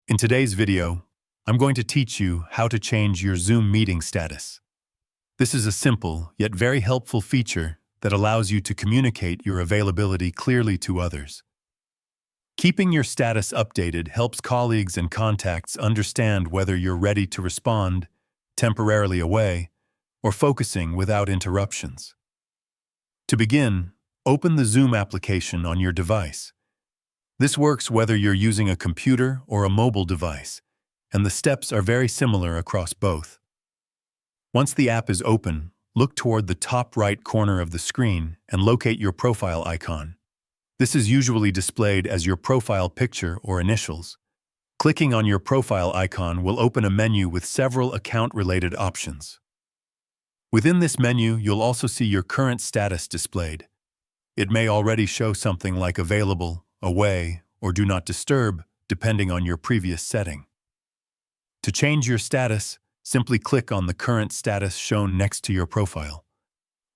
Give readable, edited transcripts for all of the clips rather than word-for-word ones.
In today's video, I'm going to teach you how to change your Zoom meeting status. This is a simple yet very helpful feature that allows you to communicate your availability clearly to others. Keeping your status updated helps colleagues and contacts understand whether you're ready to respond, temporarily away, or focusing without interruptions. To begin, open the Zoom application on your device. This works whether you're using a computer or a mobile device, and the steps are very similar across both. Once the app is open, look toward the top right corner of the screen and locate your profile icon. This is usually displayed as your profile picture or initials. Clicking on your profile icon will open a menu with several account-related options. Within this menu, you'll also see your current status displayed. It may already show something like available, away, or do not disturb, depending on your previous setting. To change your status, simply click on the current status shown next to your profile.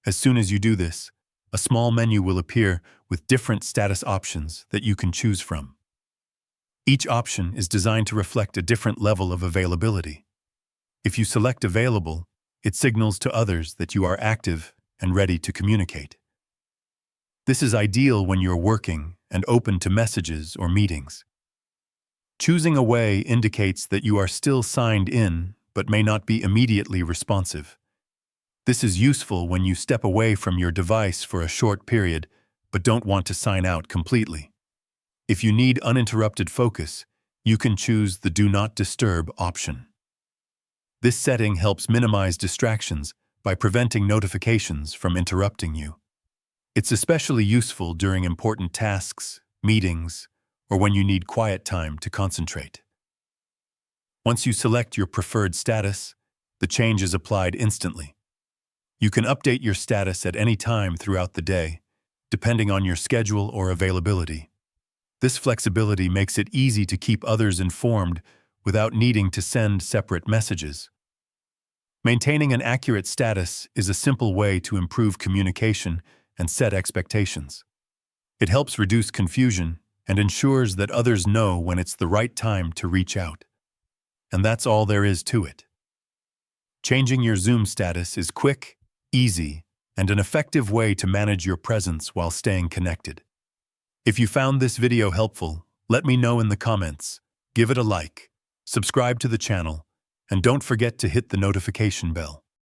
As soon as you do this, a small menu will appear with different status options that you can choose from. Each option is designed to reflect a different level of availability. If you select available, it signals to others that you are active and ready to communicate. This is ideal when you're working and open to messages or meetings. Choosing away indicates that you are still signed in but may not be immediately responsive. This is useful when you step away from your device for a short period but don't want to sign out completely. If you need uninterrupted focus, you can choose the Do Not Disturb option. This setting helps minimize distractions by preventing notifications from interrupting you. It's especially useful during important tasks, meetings, or when you need quiet time to concentrate. Once you select your preferred status, the change is applied instantly. You can update your status at any time throughout the day, depending on your schedule or availability. This flexibility makes it easy to keep others informed without needing to send separate messages. Maintaining an accurate status is a simple way to improve communication and set expectations. It helps reduce confusion and ensures that others know when it's the right time to reach out. And that's all there is to it. Changing your Zoom status is quick, easy, and an effective way to manage your presence while staying connected. If you found this video helpful, let me know in the comments, give it a like, subscribe to the channel, and don't forget to hit the notification bell.